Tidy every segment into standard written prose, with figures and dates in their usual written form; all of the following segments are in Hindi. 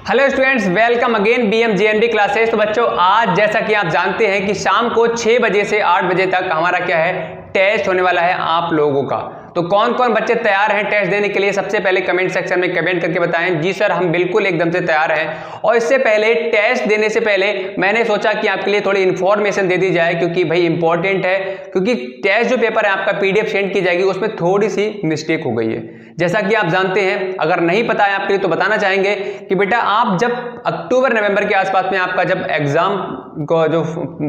Hello students, welcome again BMJNB classes. तो बच्चों, आज जैसा कि आप जानते हैं कि शाम को 6 बजे से 8 बजे तक हमारा क्या है, टेस्ट होने वाला है आप लोगों का। तो कौन कौन बच्चे तैयार हैं टेस्ट देने के लिए, सबसे पहले कमेंट सेक्शन में कमेंट करके बताएं। जी सर, हम बिल्कुल एकदम से तैयार हैं। और इससे पहले, टेस्ट देने से पहले मैंने सोचा कि आपके लिए थोड़ी इन्फॉर्मेशन दे दी जाए, क्योंकि भाई इंपॉर्टेंट है। क्योंकि टेस्ट जो पेपर है आपका PDF सेंड की जाएगी, उसमें थोड़ी सी मिस्टेक हो गई है। जैसा कि आप जानते हैं, अगर नहीं पता है आपके लिए तो बताना चाहेंगे कि बेटा आप जब अक्टूबर नवंबर के आसपास में आपका जब एग्जाम का जो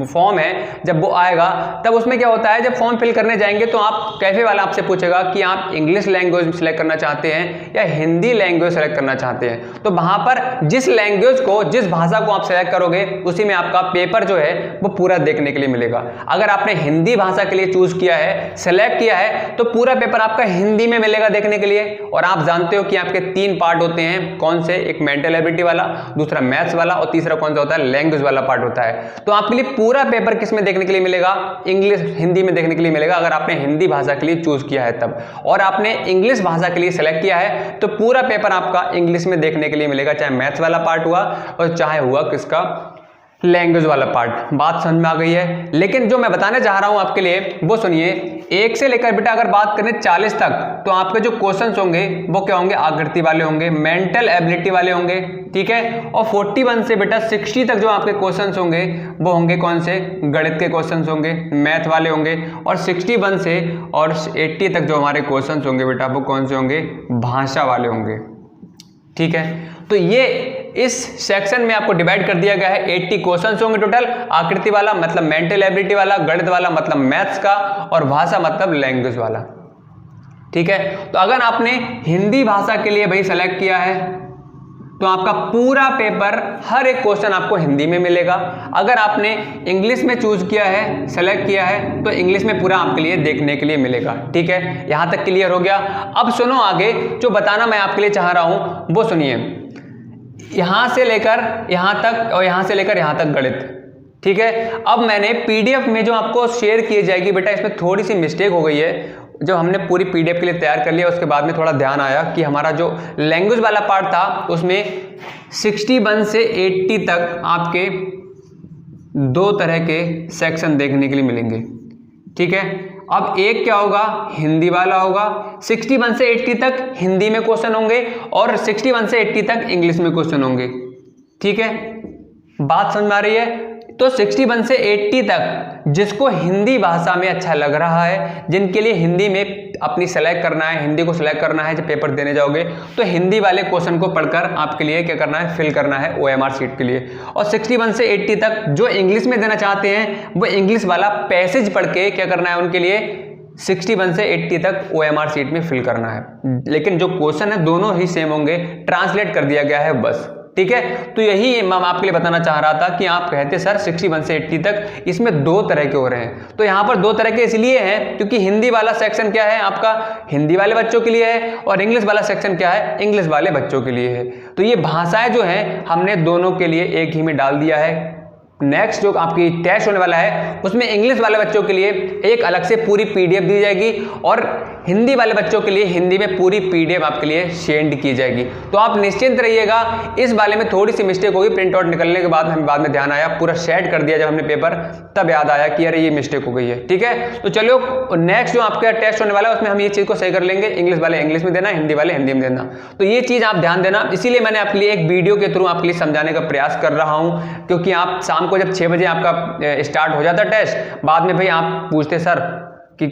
फॉर्म है जब वो आएगा, तब उसमें क्या होता है, जब फॉर्म फिल करने जाएंगे तो आप कैफे वाला आपसे पूछेगा कि आप इंग्लिश लैंग्वेज सेलेक्ट करना चाहते हैं या हिंदी लैंग्वेज सेलेक्ट करना चाहते हैं। तो वहां पर जिस लैंग्वेज को, जिस भाषा को आप सेलेक्ट करोगे, उसी में आपका पेपर जो है वो पूरा देखने के लिए मिलेगा। अगर आपने हिंदी भाषा के लिए चूज किया है, सेलेक्ट किया है, तो पूरा पेपर आपका हिंदी में मिलेगा देखने के लिए। और आप जानते हो कि आपके 3 पार्ट होते हैं, कौन से? एक मेंटल एबिलिटी वाला, दूसरा मैथ्स वाला और तीसरा कौन सा होता है, लैंग्वेज वाला पार्ट होता है। तो आपके लिए पूरा पेपर किस में देखने के लिए मिलेगा? इंग्लिश, हिंदी में देखने के लिए मिलेगा, अगर आपने हिंदी भाषा के लिए चूज किया है तब। और आपने इंग्लिश भाषा के लिए सेलेक्ट किया है तो पूरा पेपर आपका इंग्लिश में देखने के लिए मिलेगा, चाहे मैथ्स वाला पार्ट हुआ और चाहे हुआ किसका, लैंग्वेज वाला पार्ट। बात समझ में आ गई है? लेकिन जो मैं बताने चाह रहा हूं आपके लिए वो सुनिए। 1 से लेकर बेटा अगर बात करें 40 तक, तो आपके जो क्वेश्चंस होंगे वो क्या होंगे, आकृति वाले होंगे, मेंटल एबिलिटी वाले होंगे, ठीक है। और 41 से बेटा 60 तक जो आपके क्वेश्चंस होंगे वो होंगे कौन से, गणित के क्वेश्चंस होंगे, मैथ वाले होंगे। और 61 से और 80 तक जो हमारे क्वेश्चंस होंगे बेटा वो कौन से होंगे, भाषा वाले होंगे, ठीक है। तो ये इस सेक्शन में आपको डिवाइड कर दिया गया है। 80 क्वेश्चंस होंगे टोटल। आकृति वाला मतलब मेंटल एबिलिटी वाला, गणित वाला मतलब मैथ्स का, और भाषा मतलब लैंग्वेज वाला, ठीक है। तो अगर आपने हिंदी भाषा के लिए भाई सेलेक्ट किया है तो आपका पूरा पेपर, हर एक क्वेश्चन आपको हिंदी में मिलेगा। अगर आपने इंग्लिश में चूज किया है, सेलेक्ट किया है, तो इंग्लिश में पूरा आपके लिए देखने के लिए मिलेगा, ठीक है। यहां तक क्लियर हो गया? अब सुनो, आगे जो बताना मैं आपके लिए चाह रहा हूं वो सुनिए। यहां से लेकर यहां तक और यहां से लेकर यहां तक गणित, ठीक है। अब मैंने PDF में जो आपको शेयर की जाएगी बेटा, इसमें थोड़ी सी मिस्टेक हो गई है। जब हमने पूरी PDF के लिए तैयार कर लिया, उसके बाद में थोड़ा ध्यान आया कि हमारा जो लैंग्वेज वाला पार्ट था उसमें 61 से 80 तक आपके 2 तरह के सेक्शन देखने के लिए मिलेंगे, ठीक है। अब एक क्या होगा, हिंदी वाला होगा। 61 से 80 तक हिंदी में क्वेश्चन होंगे और 61 से 80 तक इंग्लिश में क्वेश्चन होंगे, ठीक है। बात समझ में आ रही है? तो 61 से 80 तक जिसको हिंदी भाषा में अच्छा लग रहा है, जिनके लिए हिंदी में अपनी सेलेक्ट करना है, हिंदी को सेलेक्ट करना है जब पेपर देने जाओगे, तो हिंदी वाले क्वेश्चन को पढ़कर आपके लिए क्या करना है, फिल करना है OMR शीट के लिए। और 61 से 80 तक जो इंग्लिश में देना चाहते हैं वो इंग्लिश वाला पैसेज पढ़ के क्या करना है, उनके लिए 61 से 80 तक OMR शीट में फिल करना है। लेकिन जो क्वेश्चन है दोनों ही सेम होंगे, ट्रांसलेट कर दिया गया है बस, ठीक है। तो यही मैं आपके लिए बताना चाह रहा था कि आप कहते सर 61 से 80 तक इसमें 2 तरह के हो रहे हैं। तो यहाँ पर 2 तरह के इसलिए हैं क्योंकि हिंदी वाला सेक्शन क्या है आपका, हिंदी वाले बच्चों के लिए है, और इंग्लिश वाला सेक्शन क्या है, इंग्लिश वाले बच्चों के लिए है। तो ये भाषाएं जो हैं हमने दोनों के लिए एक ही में डाल दिया है। नेक्स्ट जो आपकी टेस्ट होने वाला है उसमें इंग्लिश वाले बच्चों के लिए एक अलग से पूरी PDF दी जाएगी और हिंदी वाले बच्चों के लिए हिंदी में पूरी PDF आपके लिए सेंड की जाएगी। तो आप निश्चिंत रहिएगा। इस वाले में थोड़ी सी मिस्टेक होगी, प्रिंट आउट निकलने के बाद हमें बाद में ध्यान आया, पूरा सेट कर दिया जब हमने पेपर, तब याद आया कि अरे ये मिस्टेक हो गई है, ठीक है। तो चलो नेक्स्ट जो आपका टेस्ट होने वाला है उसमें हम ये चीज़ को सही कर लेंगे। इंग्लिश वाले इंग्लिश में देना, हिंदी वाले हिंदी में देना। तो ये चीज़ आप ध्यान देना। इसीलिए मैंने आपके लिए एक वीडियो के थ्रू आपके लिए समझाने का प्रयास कर रहा हूँ, क्योंकि आप शाम को जब 6 बजे आपका स्टार्ट हो जाता टेस्ट, बाद में भाई आप पूछते सर कि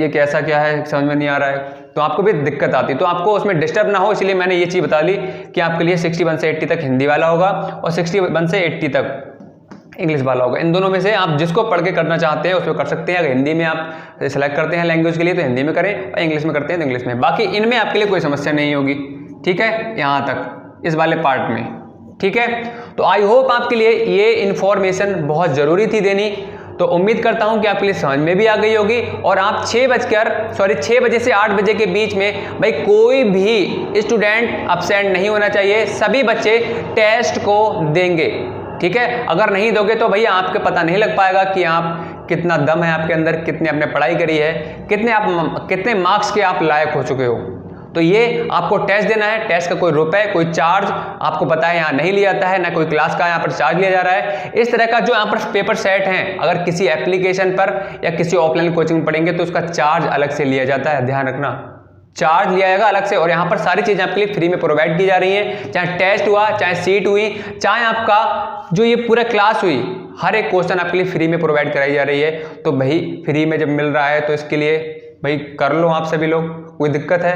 ये कैसा क्या है, समझ में नहीं आ रहा है, तो आपको भी दिक्कत आती। तो आपको उसमें डिस्टर्ब ना हो इसलिए मैंने ये चीज़ बता दी कि आपके लिए 61 से 80 तक हिंदी वाला होगा और 61 से 80 तक इंग्लिश वाला होगा। इन दोनों में से आप जिसको पढ़ के करना चाहते हैं उसमें कर सकते हैं। अगर हिंदी में आप सेलेक्ट करते हैं लैंग्वेज के लिए तो हिंदी में करें, और इंग्लिश में करते हैं तो इंग्लिश में। बाकी इनमें आपके लिए कोई समस्या नहीं होगी, ठीक है, यहाँ तक इस वाले पार्ट में, ठीक है। तो आई होप आपके लिए ये इन्फॉर्मेशन बहुत ज़रूरी थी देनी। तो उम्मीद करता हूं कि आपके लिए समझ में भी आ गई होगी। और आप 6 बजे से 8 बजे के बीच में भाई कोई भी स्टूडेंट अपसेंट नहीं होना चाहिए। सभी बच्चे टेस्ट को देंगे, ठीक है। अगर नहीं दोगे तो भैया आपके पता नहीं लग पाएगा कि आप कितना दम है आपके अंदर, कितने आपने पढ़ाई करी है, कितने मार्क्स के आप लायक हो चुके हो। तो ये आपको टेस्ट देना है। टेस्ट का कोई रुपए, कोई चार्ज आपको पता है यहाँ नहीं लिया जाता है, ना कोई क्लास का यहाँ पर चार्ज लिया जा रहा है। इस तरह का जो यहाँ पर पेपर सेट हैं, अगर किसी एप्लीकेशन पर या किसी ऑफलाइन कोचिंग में पढ़ेंगे तो उसका चार्ज अलग से लिया जाता है, ध्यान रखना, चार्ज लिया जाएगा अलग से। और यहाँ पर सारी चीजें आपके लिए फ्री में प्रोवाइड की जा रही हैं, चाहे टेस्ट हुआ, चाहे सीट हुई, चाहे आपका जो ये पूरा क्लास हुई, हर एक क्वेश्चन आपके लिए फ्री में प्रोवाइड कराई जा रही है। तो भाई फ्री में जब मिल रहा है तो इसके लिए भाई कर लो आप सभी लोग, कोई दिक्कत है?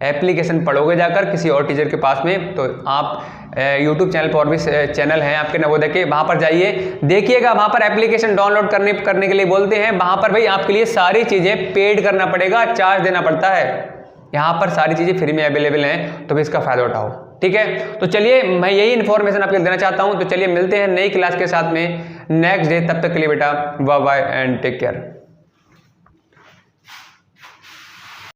एप्लीकेशन पढ़ोगे जाकर किसी और टीचर के पास में, तो आप YouTube चैनल पर और भी चैनल हैं आपके नवोदय के, वहाँ पर जाइए, देखिएगा, वहाँ पर एप्लीकेशन डाउनलोड करने के लिए बोलते हैं। वहाँ पर भाई आपके लिए सारी चीज़ें पेड करना पड़ेगा, चार्ज देना पड़ता है। यहाँ पर सारी चीज़ें फ्री में अवेलेबल हैं, तो भी इसका फ़ायदा उठाओ, ठीक है। तो चलिए, मैं यही इन्फॉर्मेशन आपको देना चाहता हूँ। तो चलिए मिलते हैं नई क्लास के साथ में नेक्स्ट डे, तब तक के लिए बेटा bye bye and take care.